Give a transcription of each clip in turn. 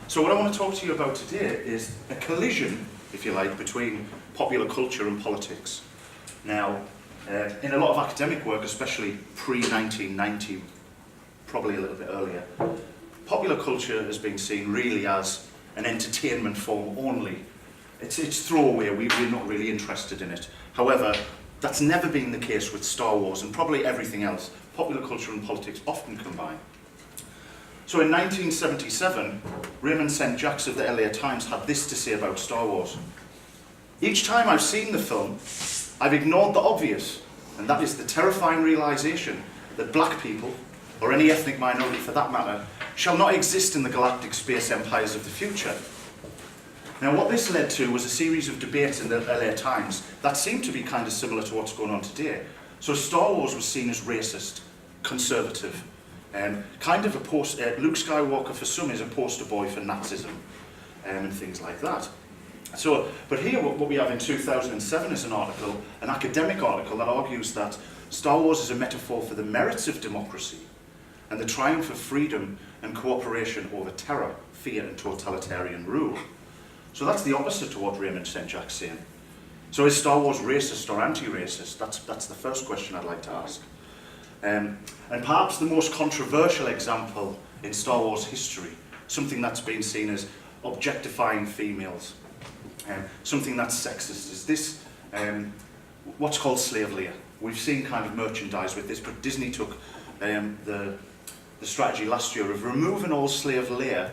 So what I want to talk to you about today is a collision, if you like, between popular culture and politics. Now, in a lot of academic work, especially pre-1990, probably a little bit earlier, popular culture has been seen really as an entertainment form only. It's throwaway, we're not really interested in it. However, that's never been the case with Star Wars and probably everything else. Popular culture and politics often combine. So in 1977, Raymond St. Jacques of the LA Times had this to say about Star Wars. Each time I've seen the film, I've ignored the obvious, and that is the terrifying realization that black people, or any ethnic minority for that matter, shall not exist in the galactic space empires of the future. Now what this led to was a series of debates in the LA Times that seemed to be kind of similar to what's going on today. So Star Wars was seen as racist, conservative, kind of Luke Skywalker for some is a poster boy for Nazism and things like that. So, but here what we have in 2007 is an article, an academic article that argues that Star Wars is a metaphor for the merits of democracy and the triumph of freedom and cooperation over terror, fear and totalitarian rule. So that's the opposite to what Raymond St. Jacques is saying. So is Star Wars racist or anti-racist? That's the first question I'd like to ask. And perhaps the most controversial example in Star Wars history, something that's been seen as objectifying females, something that's sexist, is this, what's called slave Leia. We've seen kind of merchandise with this, but Disney took the strategy last year of removing all slave Leia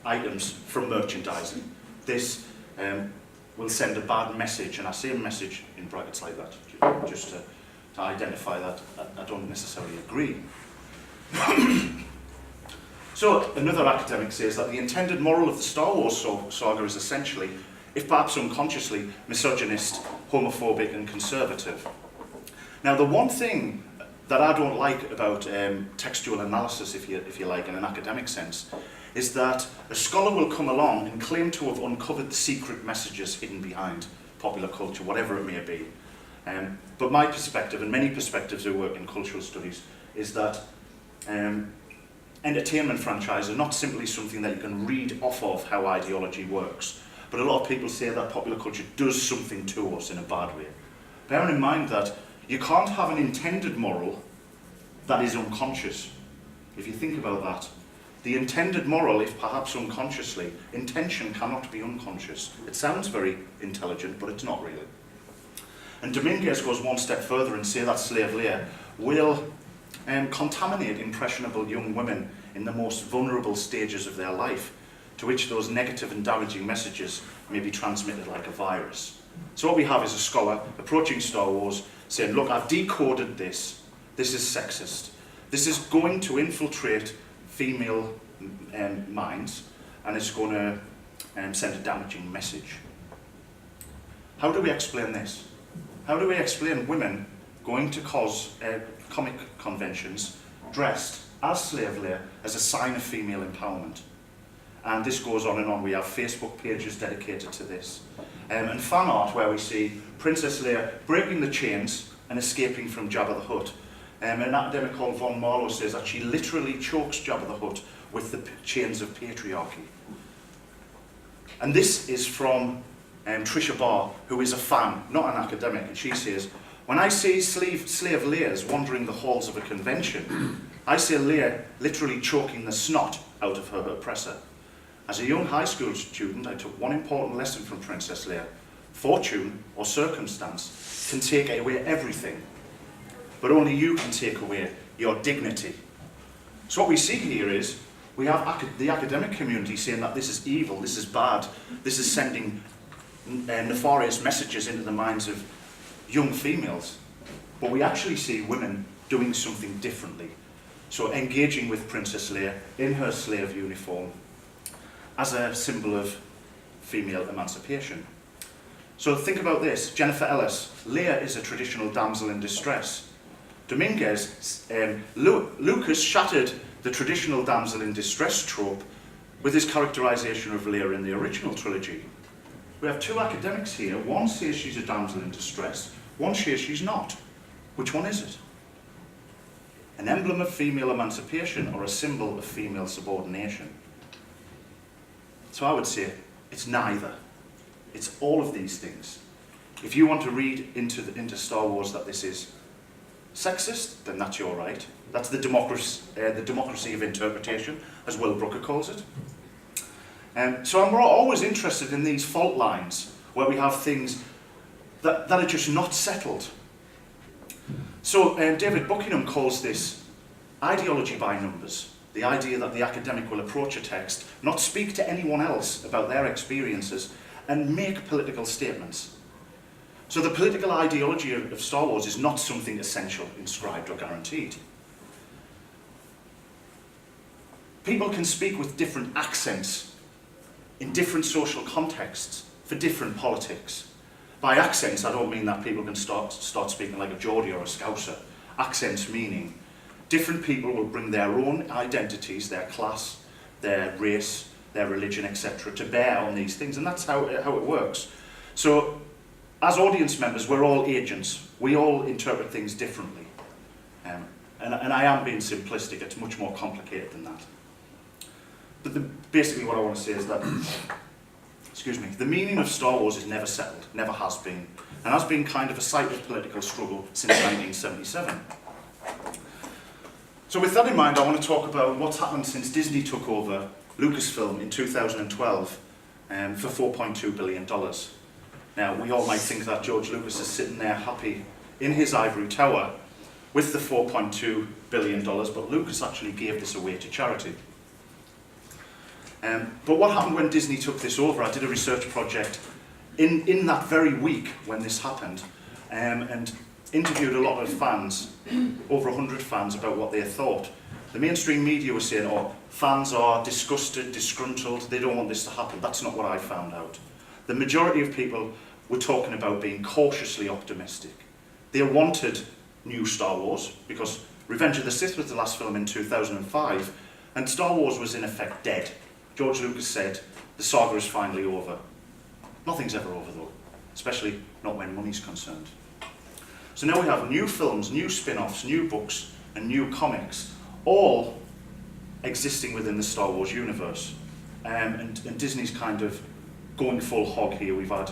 items from merchandising. This will send a bad message, and I say a message in brackets like that, just to identify that I don't necessarily agree. So another academic says that the intended moral of the Star Wars saga is essentially, if perhaps unconsciously, misogynist, homophobic and conservative. Now the one thing that I don't like about textual analysis, if you like, in an academic sense, is that a scholar will come along and claim to have uncovered the secret messages hidden behind popular culture, whatever it may be. But my perspective, and many perspectives who work in cultural studies, is that entertainment franchises are not simply something that you can read off of how ideology works, but a lot of people say that popular culture does something to us in a bad way. Bearing in mind that you can't have an intended moral that is unconscious. If you think about that, the intended moral, if perhaps unconsciously, intention cannot be unconscious. It sounds very intelligent, but it's not really. And Dominguez goes one step further and says that slave Leia will contaminate impressionable young women in the most vulnerable stages of their life, to which those negative and damaging messages may be transmitted like a virus. So what we have is a scholar approaching Star Wars saying, look, I've decoded this. This is sexist. This is going to infiltrate female minds, and it's going to send a damaging message. How do we explain this? How do we explain women going to comic conventions dressed as slave Leia as a sign of female empowerment? And this goes on and on. We have Facebook pages dedicated to this. And fan art where we see Princess Leia breaking the chains and escaping from Jabba the Hutt. An academic called Von Marlowe says that she literally chokes Jabba the Hutt with the chains of patriarchy. And this is from Trisha Barr, who is a fan, not an academic, and she says, when I see slave Leias wandering the halls of a convention, I see Leia literally choking the snot out of her oppressor. As a young high school student, I took one important lesson from Princess Leia. Fortune or circumstance can take away everything, but only you can take away your dignity. So what we see here is, we have the academic community saying that this is evil, this is bad, this is sending nefarious messages into the minds of young females. But we actually see women doing something differently. So engaging with Princess Leia in her slave uniform as a symbol of female emancipation. So think about this. Jennifer Ellis, Leia is a traditional damsel in distress. Dominguez, Lucas shattered the traditional damsel in distress trope with his characterization of Leia in the original trilogy. We have two academics here. One says she's a damsel in distress, one says she's not. Which one is it? An emblem of female emancipation or a symbol of female subordination? So I would say it's neither. It's all of these things. If you want to read into Star Wars that this is sexist, then that's your right. That's the democracy of interpretation, as Will Brooker calls it. So I'm always interested in these fault lines where we have things that are just not settled. So David Buckingham calls this ideology by numbers. The idea that the academic will approach a text, not speak to anyone else about their experiences, and make political statements. So the political ideology of Star Wars is not something essential, inscribed, or guaranteed. People can speak with different accents in different social contexts for different politics. By accents, I don't mean that people can start speaking like a Geordie or a Scouser. Accents meaning different people will bring their own identities, their class, their race, their religion, etc., to bear on these things, and that's how it works. So, as audience members, we're all agents. We all interpret things differently. And I am being simplistic, it's much more complicated than that. But basically what I want to say is that, excuse me, the meaning of Star Wars is never settled, never has been, and has been kind of a site of political struggle since 1977. So with that in mind, I want to talk about what's happened since Disney took over Lucasfilm in 2012 for $4.2 billion. Now, we all might think that George Lucas is sitting there happy in his ivory tower with the $4.2 billion, but Lucas actually gave this away to charity. But what happened when Disney took this over? I did a research project in that very week when this happened, and interviewed a lot of fans, over 100 fans, about what they thought. The mainstream media was saying, oh, fans are disgusted, disgruntled, they don't want this to happen. That's not what I found out. The majority of people were talking about being cautiously optimistic. They wanted new Star Wars, because Revenge of the Sith was the last film in 2005, and Star Wars was in effect dead. George Lucas said, the saga is finally over. Nothing's ever over though, especially not when money's concerned. So now we have new films, new spin-offs, new books, and new comics, all existing within the Star Wars universe. And Disney's kind of going full hog here. We're going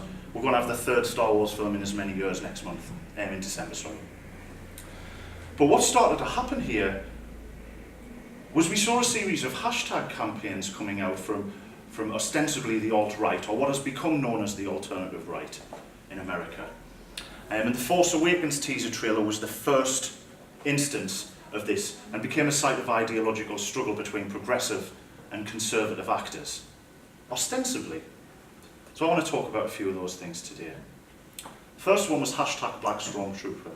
to have the third Star Wars film in as many years next month, in December, sorry. But what started to happen here was we saw a series of hashtag campaigns coming out from ostensibly the alt-right, or what has become known as the alternative right in America. And the Force Awakens teaser trailer was the first instance of this, and became a site of ideological struggle between progressive and conservative actors, ostensibly. So I want to talk about a few of those things today. First one was hashtag Black Stormtrooper.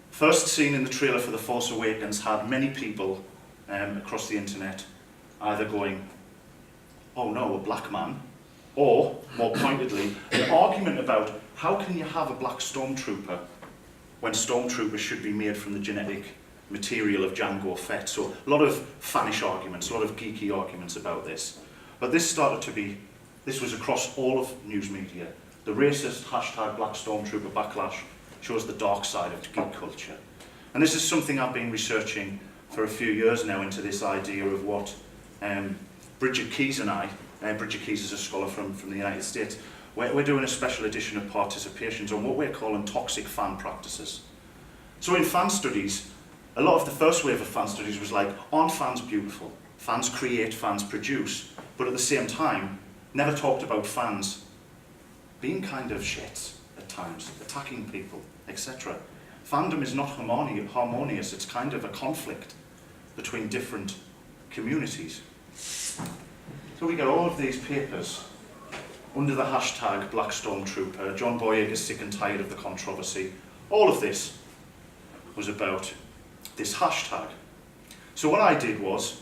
First scene in the trailer for The Force Awakens had many people across the internet either going, oh no, a black man, or, more pointedly, an argument about how can you have a black stormtrooper when stormtroopers should be made from the genetic material of Jango Fett. So a lot of fanish arguments, a lot of geeky arguments about this. But this was across all of news media. The racist hashtag Black Stormtrooper backlash shows the dark side of geek culture. And this is something I've been researching for a few years now into this idea of what Bridget Keys and I, Bridget Keys is a scholar from the United States, we're doing a special edition of participations on what we're calling toxic fan practices. So in fan studies, a lot of the first wave of fan studies was like, aren't fans beautiful? Fans create, fans produce, but at the same time, never talked about fans being kind of shits at times, attacking people, etc. Fandom is not harmonious, it's kind of a conflict between different communities. So we get all of these papers under the hashtag Black Stormtrooper. John Boyega is sick and tired of the controversy. All of this was about this hashtag. So what I did was,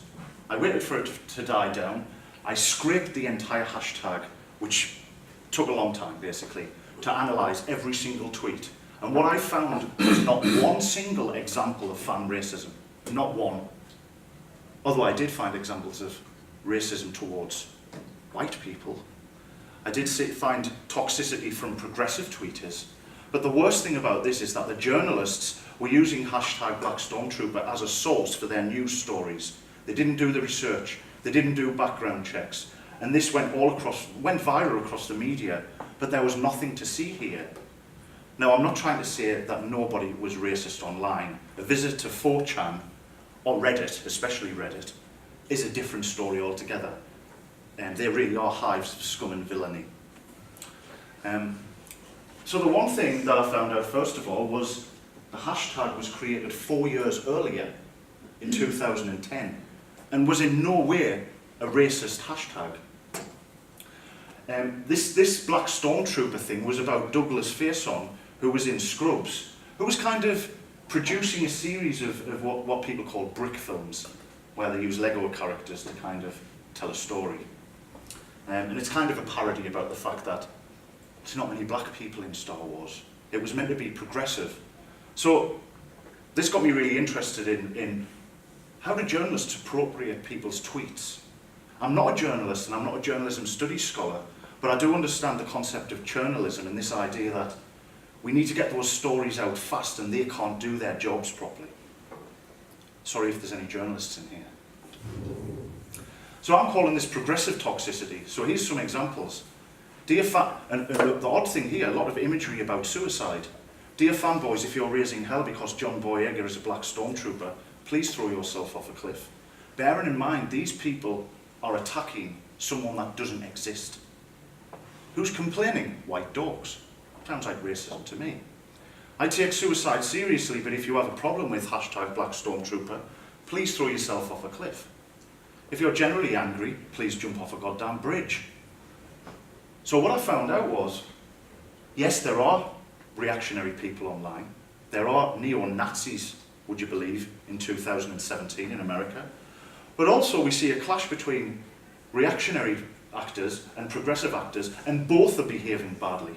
I waited for it to die down, I scraped the entire hashtag, which took a long time basically, to analyse every single tweet. And what I found was not one single example of fan racism, not one. Although I did find examples of racism towards white people. I did find toxicity from progressive tweeters. But the worst thing about this is that the journalists were using hashtag Black Stormtrooper as a source for their news stories. They didn't do the research. They didn't do background checks. And this went viral across the media, but there was nothing to see here. Now, I'm not trying to say that nobody was racist online. A visit to 4chan, or Reddit, especially Reddit, is a different story altogether. And they really are hives of scum and villainy. So the one thing that I found out, first of all, was the hashtag was created 4 years earlier, in 2010, and was in no way a racist hashtag. This black stormtrooper thing was about Douglas Faison, who was in Scrubs, who was kind of producing a series of what people call brick films, where they use Lego characters to kind of tell a story. And it's kind of a parody about the fact that there's not many black people in Star Wars. It was meant to be progressive. So this got me really interested in how do journalists appropriate people's tweets? I'm not a journalist and I'm not a journalism studies scholar, but I do understand the concept of journalism and this idea that we need to get those stories out fast and they can't do their jobs properly. Sorry if there's any journalists in here. So I'm calling this progressive toxicity. So here's some examples. And the odd thing here, a lot of imagery about suicide. Dear fanboys, if you're raising hell because John Boyega is a black stormtrooper, please throw yourself off a cliff. Bearing in mind, these people are attacking someone that doesn't exist. Who's complaining? White dogs. Sounds like racism to me. I take suicide seriously, but if you have a problem with hashtag black stormtrooper, please throw yourself off a cliff. If you're generally angry, please jump off a goddamn bridge. So what I found out was, yes, there are reactionary people online. There are neo-Nazis, would you believe, in 2017 in America. But also we see a clash between reactionary actors and progressive actors, and both are behaving badly.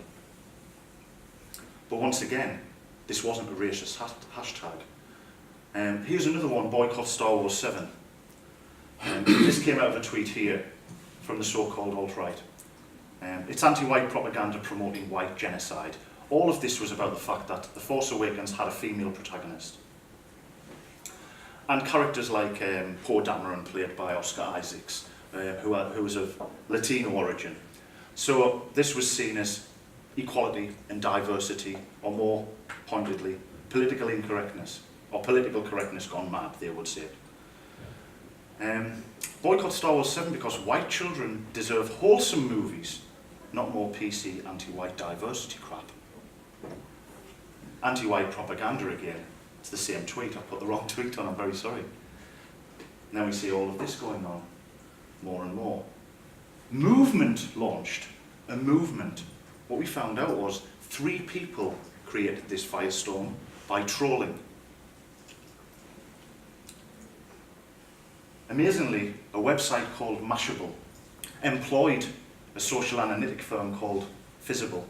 But once again, this wasn't a racist hashtag. Here's another one, boycott Star Wars 7. This came out of a tweet here from the so-called alt-right. It's anti-white propaganda promoting white genocide. All of this was about the fact that The Force Awakens had a female protagonist. And characters like Poe Dameron, played by Oscar Isaacs, who was of Latino origin. So this was seen as equality and diversity, or more pointedly, political incorrectness, or political correctness gone mad, they would say. Boycott Star Wars 7 because white children deserve wholesome movies, not more PC anti-white diversity crap. Anti-white propaganda again. It's the same tweet. I put the wrong tweet on, I'm very sorry. Now we see all of this going on, more and more. Movement launched, a movement. What we found out was 3 people created this firestorm by trolling. Amazingly, a website called Mashable employed a social analytic firm called Fizzable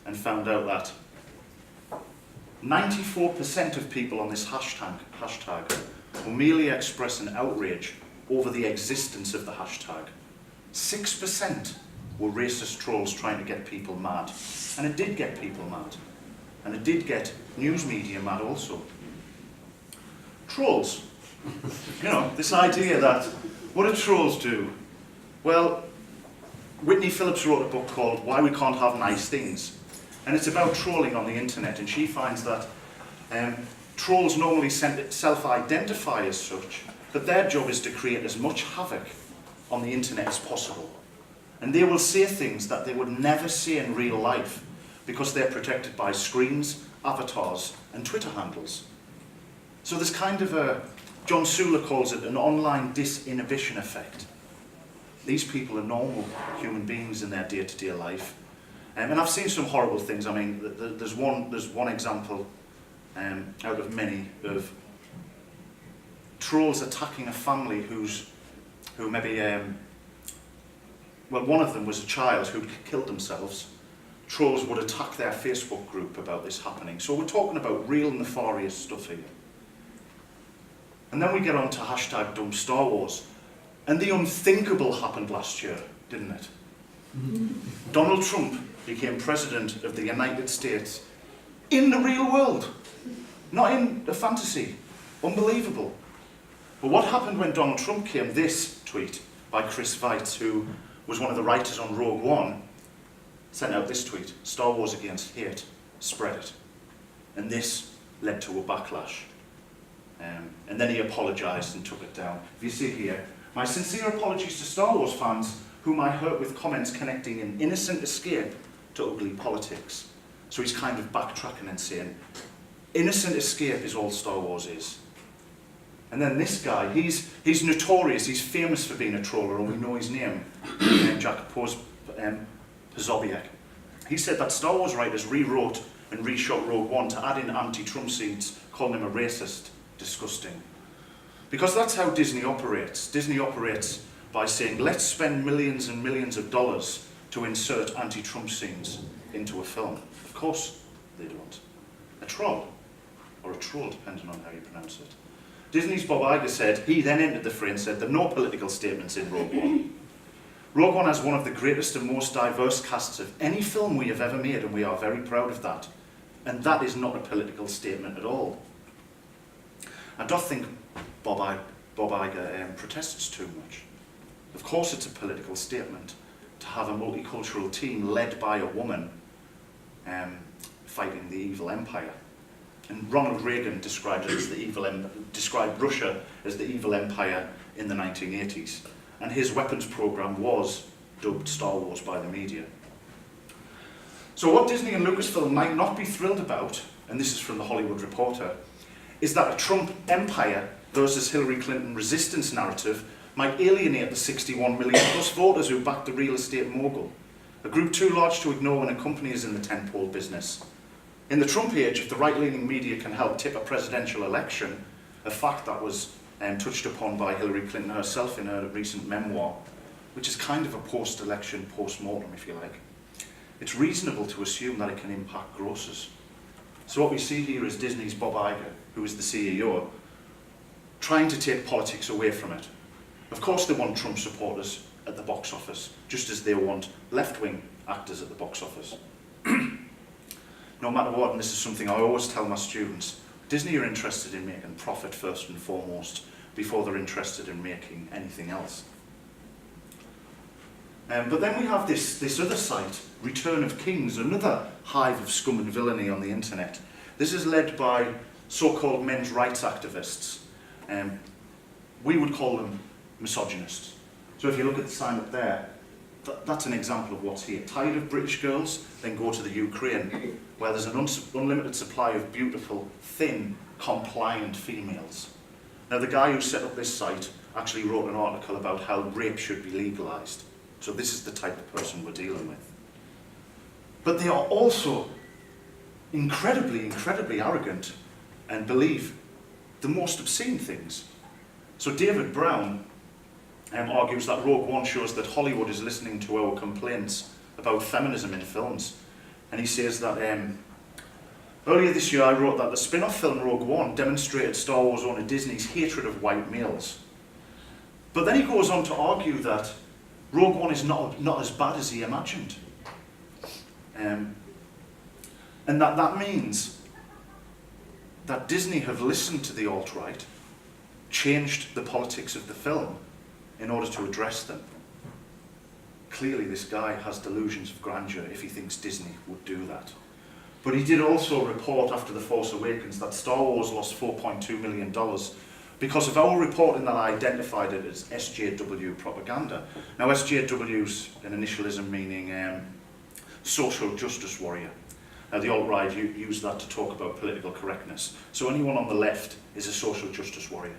and found out that 94% of people on this hashtag will merely express an outrage over the existence of the hashtag. 6% were racist trolls trying to get people mad. And it did get people mad. And it did get news media mad also. Trolls. You know, this idea that, what do trolls do? Well, Whitney Phillips wrote a book called Why We Can't Have Nice Things. And it's about trolling on the internet, and she finds that trolls normally self-identify as such, but their job is to create as much havoc on the internet as possible. And they will say things that they would never say in real life because they're protected by screens, avatars, and Twitter handles. So there's kind of a, John Sula calls it an online disinhibition effect. These people are normal human beings in their day-to-day life. And I've seen some horrible things. I mean, there's one example out of many of trolls attacking a family who maybe, well, one of them was a child who'd killed themselves. Trolls would attack their Facebook group about this happening. So we're talking about real nefarious stuff here. And then we get on to hashtag dump Star Wars. And the unthinkable happened last year, didn't it? Donald Trump became president of the United States in the real world, not in a fantasy. Unbelievable. But what happened when Donald Trump came? This tweet. by Chris Weitz, who was one of the writers on Rogue One, sent out this tweet: "Star Wars against hate, spread it." And this led to a backlash. And then he apologised and took it down. If you see here, "My sincere apologies to Star Wars fans whom I hurt with comments connecting an innocent escape to ugly politics." So he's kind of backtracking and saying, innocent escape is all Star Wars is. And then this guy, he's notorious, he's famous for being a troller, and we know his name, Jack Posobiec. He said that Star Wars writers rewrote and reshot Rogue One to add in anti-Trump seeds, calling him a racist. Disgusting. Because that's how Disney operates. Disney operates by saying, let's spend millions and millions of dollars to insert anti-Trump scenes into a film. Of course they don't. A troll, or a troll, depending on how you pronounce it. Disney's Bob Iger said, he then entered the fray and said, there are no political statements in Rogue One. Rogue One has one of the greatest and most diverse casts of any film we have ever made, and we are very proud of that. And that is not a political statement at all. I don't think Bob Iger protests too much. Of course it's a political statement to have a multicultural team led by a woman fighting the evil empire. And Ronald Reagan described Russia as the evil empire in the 1980s. And his weapons program was dubbed Star Wars by the media. So what Disney and Lucasfilm might not be thrilled about, and this is from the Hollywood Reporter, is that a Trump empire versus Hillary Clinton resistance narrative might alienate the 61 million plus voters who backed the real estate mogul, a group too large to ignore when a company is in the tentpole business. In the Trump age, if the right-leaning media can help tip a presidential election, a fact that was touched upon by Hillary Clinton herself in her recent memoir, which is kind of a post-election post-mortem, if you like, it's reasonable to assume that it can impact grosses. So what we see here is Disney's Bob Iger, who is the CEO, trying to take politics away from it. Of course they want Trump supporters at the box office, just as they want left-wing actors at the box office. No matter what, and this is something I always tell my students, Disney are interested in making profit first and foremost, before they're interested in making anything else. But then we have this other site, Return of Kings, another hive of scum and villainy on the internet. This is led by so-called men's rights activists. We would call them misogynists. So if you look at the sign up there, that's an example of what's here. Tired of British girls? Then go to the Ukraine, where there's an unlimited supply of beautiful, thin, compliant females. Now the guy who set up this site actually wrote an article about how rape should be legalised. So this is the type of person we're dealing with. But they are also incredibly, incredibly arrogant and believe the most obscene things. So David Brown argues that Rogue One shows that Hollywood is listening to our complaints about feminism in films. And he says that earlier this year I wrote that the spin-off film Rogue One demonstrated Star Wars owner Disney's hatred of white males. But then he goes on to argue that Rogue One is not as bad as he imagined. And that means that Disney have listened to the alt-right, changed the politics of the film in order to address them. Clearly this guy has delusions of grandeur if he thinks Disney would do that. But he did also report after The Force Awakens that Star Wars lost $4.2 million because of our reporting that identified it as SJW propaganda. Now SJW's an initialism meaning social justice warrior. Now the alt-right use that to talk about political correctness. So anyone on the left is a social justice warrior.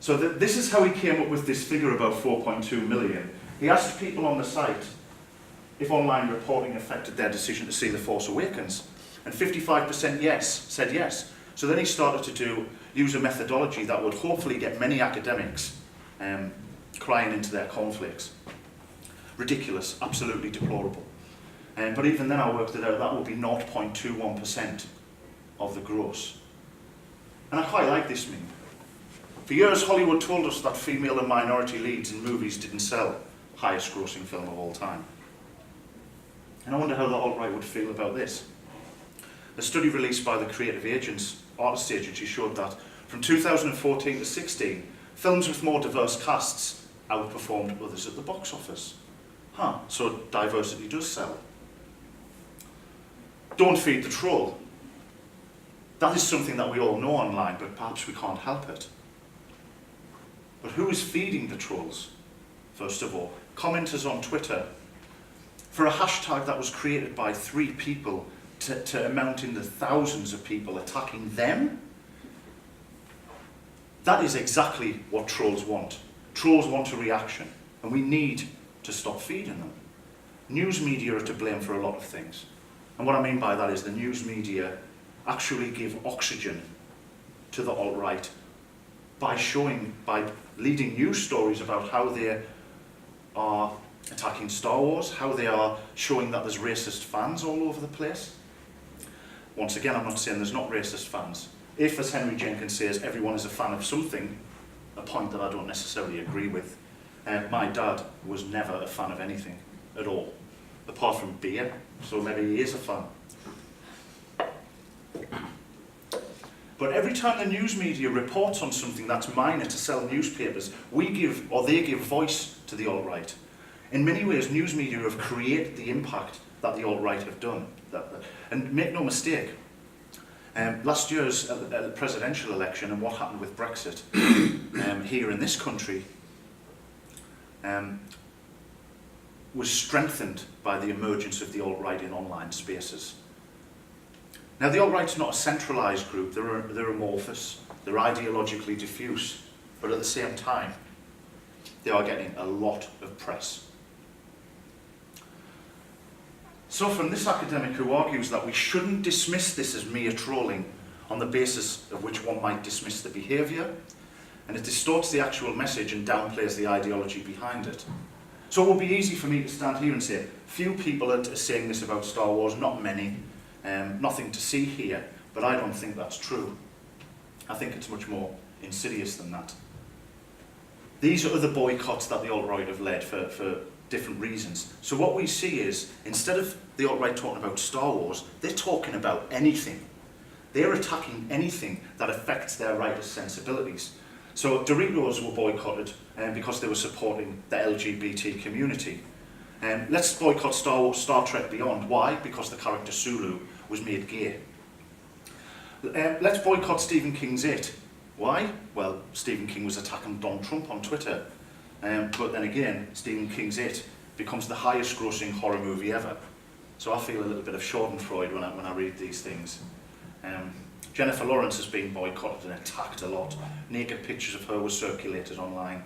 So this is how he came up with this figure about 4.2 million. He asked people on the site if online reporting affected their decision to see The Force Awakens, and 55% said yes. So then he started to use a methodology that would hopefully get many academics crying into their cornflakes. Ridiculous, absolutely deplorable. But even then I worked it out, that would be 0.21% of the gross. And I quite like this meme. For years, Hollywood told us that female and minority leads in movies didn't sell. Highest grossing film of all time. And I wonder how the alt-right would feel about this. A study released by the Creative Agents Artist Agency showed that from 2014 to 16, Films with more diverse casts outperformed others at the box office. So diversity does sell. Don't feed the troll. That is something that we all know online, but perhaps we can't help it. But who is feeding the trolls? First of all, commenters on Twitter. For a hashtag that was created by 3 people to amount into thousands of people attacking them, that is exactly what trolls want. Trolls want a reaction, and we need to stop feeding them. News media are to blame for a lot of things. And what I mean by that is the news media actually give oxygen to the alt-right by leading news stories about how they are attacking Star Wars, how they are showing that there's racist fans all over the place. Once again, I'm not saying there's not racist fans. If, as Henry Jenkins says, everyone is a fan of something, a point that I don't necessarily agree with, my dad was never a fan of anything at all, apart from beer, so maybe he is a fan. But every time the news media reports on something that's minor to sell newspapers, they give voice to the alt-right. In many ways, news media have created the impact that the alt-right have done. And make no mistake, last year's presidential election and what happened with Brexit here in this country was strengthened by the emergence of the alt-right in online spaces. Now, the alt-right's not a centralised group, they're amorphous, they're ideologically diffuse, but at the same time, they are getting a lot of press. So from this academic who argues that we shouldn't dismiss this as mere trolling on the basis of which one might dismiss the behaviour, and it distorts the actual message and downplays the ideology behind it. So it would be easy for me to stand here and say, few people are saying this about Star Wars, not many, nothing to see here, but I don't think that's true. I think it's much more insidious than that. These are other boycotts that the alt-right have led for different reasons. So what we see is, instead of the alt-right talking about Star Wars, they're talking about anything. They're attacking anything that affects their rightist sensibilities. So Doritos were boycotted because they were supporting the LGBT community. Let's boycott Star Trek Beyond. Why? Because the character Sulu was made gay. Let's boycott Stephen King's It. Why? Well, Stephen King was attacking Donald Trump on Twitter. But then again, Stephen King's It becomes the highest grossing horror movie ever. So I feel a little bit of Schadenfreude when I read these things. Jennifer Lawrence has been boycotted and attacked a lot. Naked pictures of her were circulated online.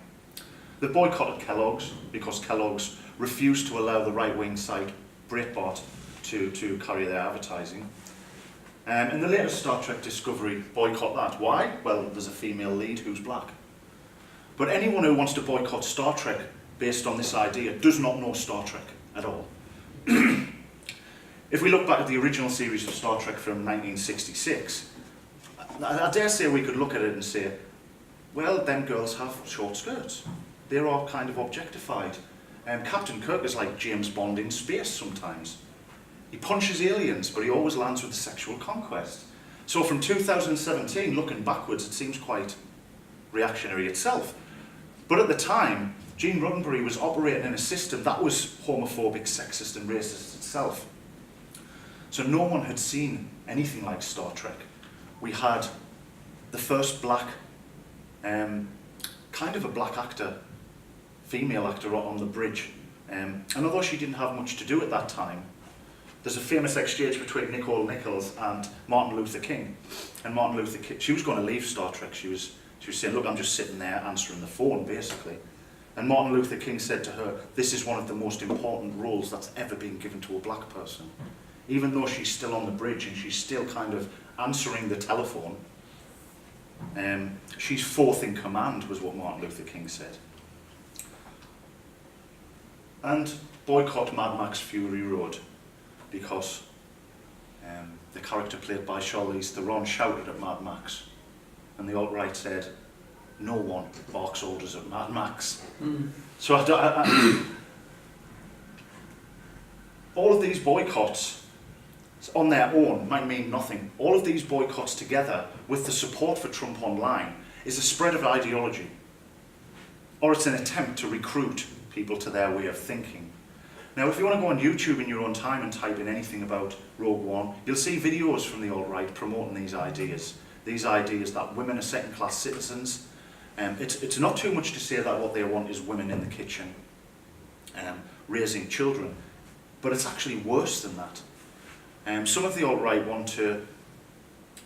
They boycotted Kellogg's because Kellogg's refused to allow the right-wing site Breitbart to carry their advertising. And the latest Star Trek Discovery boycott that. Why? Well, there's a female lead who's black. But anyone who wants to boycott Star Trek based on this idea does not know Star Trek at all. If we look back at the original series of Star Trek from 1966, I dare say we could look at it and say, well, them girls have short skirts. They're all kind of objectified. Captain Kirk is like James Bond in space sometimes. He punches aliens, but he always lands with a sexual conquest. So from 2017, looking backwards, it seems quite reactionary itself. But at the time, Gene Roddenberry was operating in a system that was homophobic, sexist and racist itself. So no one had seen anything like Star Trek. We had the first black, kind of a black actor, female actor on the bridge. And although she didn't have much to do at that time, there's a famous exchange between Nicole Nichols and Martin Luther King. And Martin Luther King, she was going to leave Star Trek. She was saying, look, I'm just sitting there answering the phone, basically. And Martin Luther King said to her, this is one of the most important roles that's ever been given to a black person. Even though she's still on the bridge and she's still kind of answering the telephone, she's fourth in command, was what Martin Luther King said. And boycott Mad Max Fury Road, because the character played by Charlize Theron shouted at Mad Max, and the alt-right said, no one barks orders at Mad Max. So all of these boycotts on their own might mean nothing. All of these boycotts together with the support for Trump online is a spread of ideology. or it's an attempt to recruit people to their way of thinking. Now, if you want to go on YouTube in your own time and type in anything about Rogue One, you'll see videos from the alt-right promoting these ideas that women are second-class citizens. It's not too much to say that what they want is women in the kitchen raising children, but it's actually worse than that. Some of the alt-right want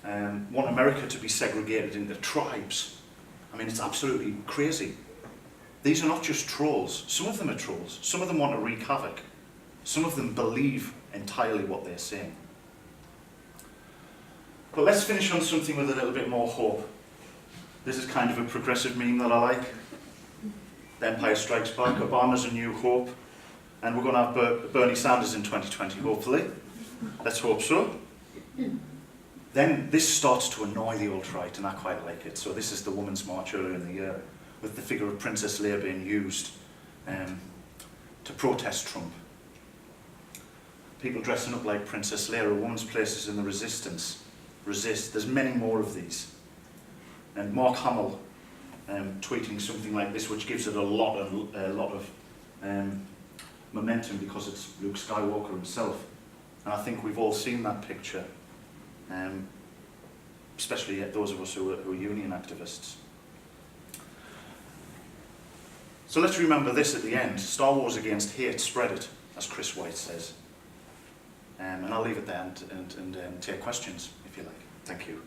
America to be segregated into tribes. I mean, it's absolutely crazy. These are not just trolls. Some of them are trolls. Some of them want to wreak havoc. Some of them believe entirely what they're saying. But let's finish on something with a little bit more hope. This is kind of a progressive meme that I like. The Empire Strikes Back, Obama's A New Hope, and we're going to have Bernie Sanders in 2020, hopefully. Let's hope so. Then this starts to annoy the alt-right, and I quite like it. So this is the Women's March earlier in the year, with the figure of Princess Leia being used to protest Trump. People dressing up like Princess Leia, a woman's place is in the resistance. Resist. There's many more of these. And Mark Hamill tweeting something like this, which gives it a lot of momentum, because it's Luke Skywalker himself. And I think we've all seen that picture, especially those of us who are union activists. So let's remember this at the end. Star Wars against hate, spread it, as Chris White says. And I'll leave it there and take questions, if you like. Thank you.